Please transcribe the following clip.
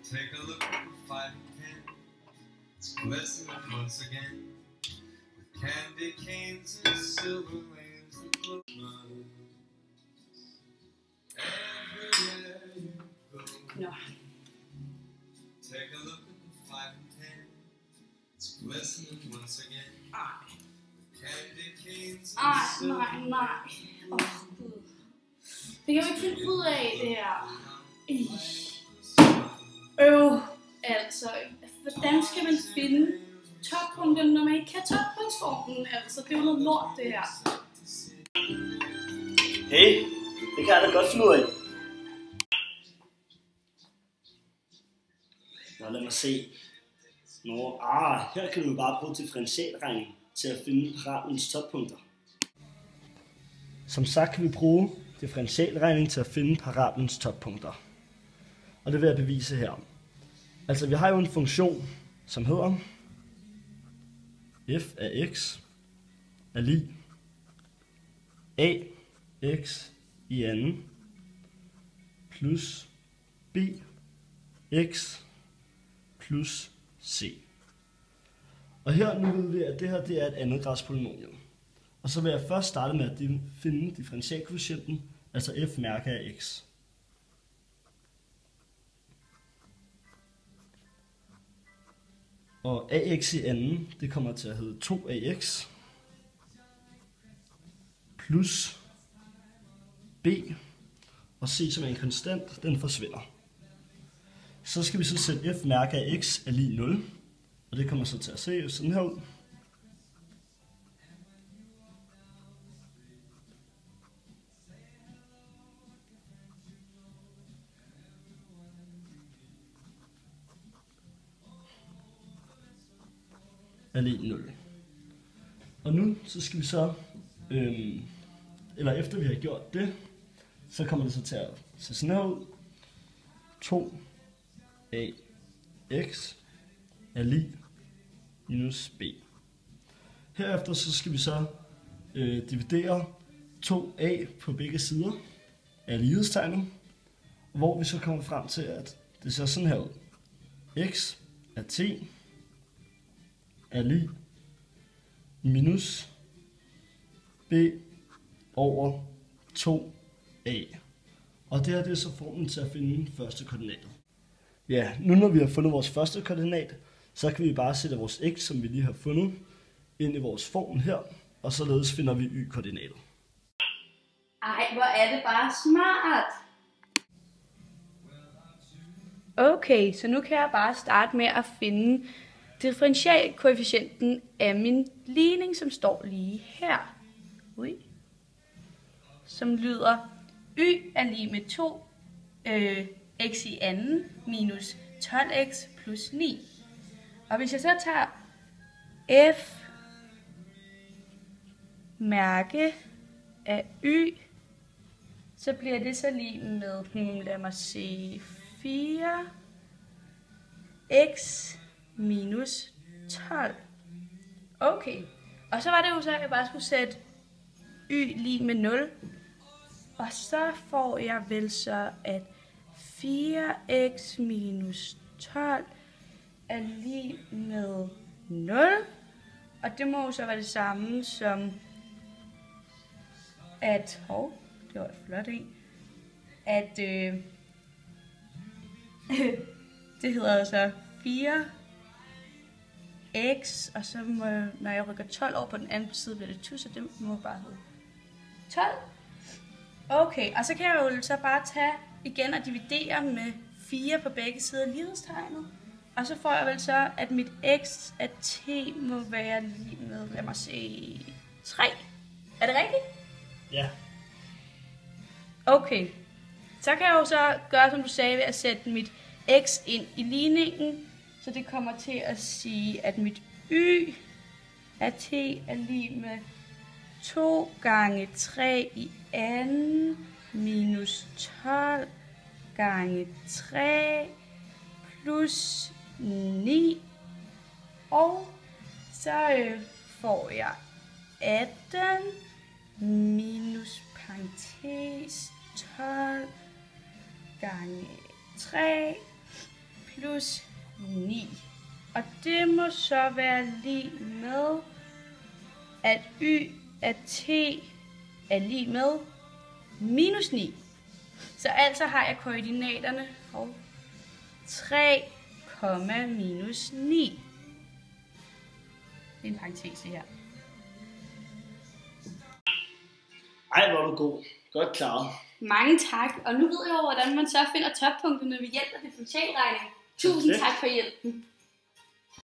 Take a look at the 5 and 10. It's glistening once again with candy canes and silver lanes that glow. Everywhere you go. No. Take a look at the 5 and 10. It's glistening once again. Candy canes and silver lanes. Nej. Gud. Det kan jeg ikke finde ud af, det her. Altså. Hvordan skal man finde toppunkten, når man ikke kan toppunktsformen? Altså, det er jo noget lort, det her. Hey, det kan jeg da godt finde ud af. Nå, lad mig se. Her kan du bare bruge differentialregning til at finde parabolens toppunkter. Som sagt kan vi bruge differentialregning til at finde parabolens toppunkter. Og det vil jeg bevise her. Altså vi har jo en funktion, som hedder f af x er lig a x i anden plus b x plus c. Og her nu ved vi, at det her det er et andet grads polynomium. Og så vil jeg først starte med at finde differentialkoefficienten, altså f mærke af x. Og ax i anden, det kommer til at hedde 2ax plus b, og c som er en konstant, den forsvinder. Så skal vi så sætte f mærke af x er lig 0, og det kommer så til at se sådan her ud. Er lig 0. Og nu så skal vi så, eller efter vi har gjort det, så kommer det så til at se sådan her ud. 2ax er lig minus b. Herefter så skal vi så dividere 2a på begge sider af lighedstegnet, hvor vi så kommer frem til, at det ser sådan her ud. X er t er lig minus b over 2a. Og det her det er så formen til at finde første koordinatet. Ja, nu når vi har fundet vores første koordinat, så kan vi bare sætte vores x, som vi lige har fundet, ind i vores form her, og således finder vi y-koordinatet. Ej, hvor er det bare smart! Okay, så nu kan jeg bare starte med at finde differentialkoefficienten af min ligning, som står lige her. Som lyder, y er lig med 2x i anden minus 12x plus 9. Og hvis jeg så tager f mærke af y, så bliver det så lig med, lad mig se, 4x minus 12. Okay, og så var det jo så, at jeg bare skulle sætte y lig med 0. Og så får jeg vel så, at 4x minus 12 er lig med 0. Og det må jo så være det samme som, at, det var et flot en, at det hedder altså 4x, og så må, når jeg rykker 12 over på den anden side, bliver det 20, så det må bare hedde 12. Okay, og så kan jeg jo så bare tage igen og dividere med 4 på begge sider af lighedstegnet. Og så får jeg vel så, at mit x af t må være lige med, lad mig se, 3. Er det rigtigt? Ja. Okay, så kan jeg jo så gøre, som du sagde, ved at sætte mit x ind i ligningen. Så det kommer til at sige, at mit y af t er lige med 2 gange 3 i anden minus 12 gange 3 plus 9. Og så får jeg 18 minus parentes 12 gange 3 plus 9. Og det må så være lige med, at y af t er lige med minus 9. Så altså har jeg koordinaterne og 3, minus 9. Det er en parentes her. Ej, hvor er du god. Godt klaret. Mange tak, og nu ved jeg jo, hvordan man så finder toppunkterne ved hjælp af differentialregning. Tusind tak for hjælpen.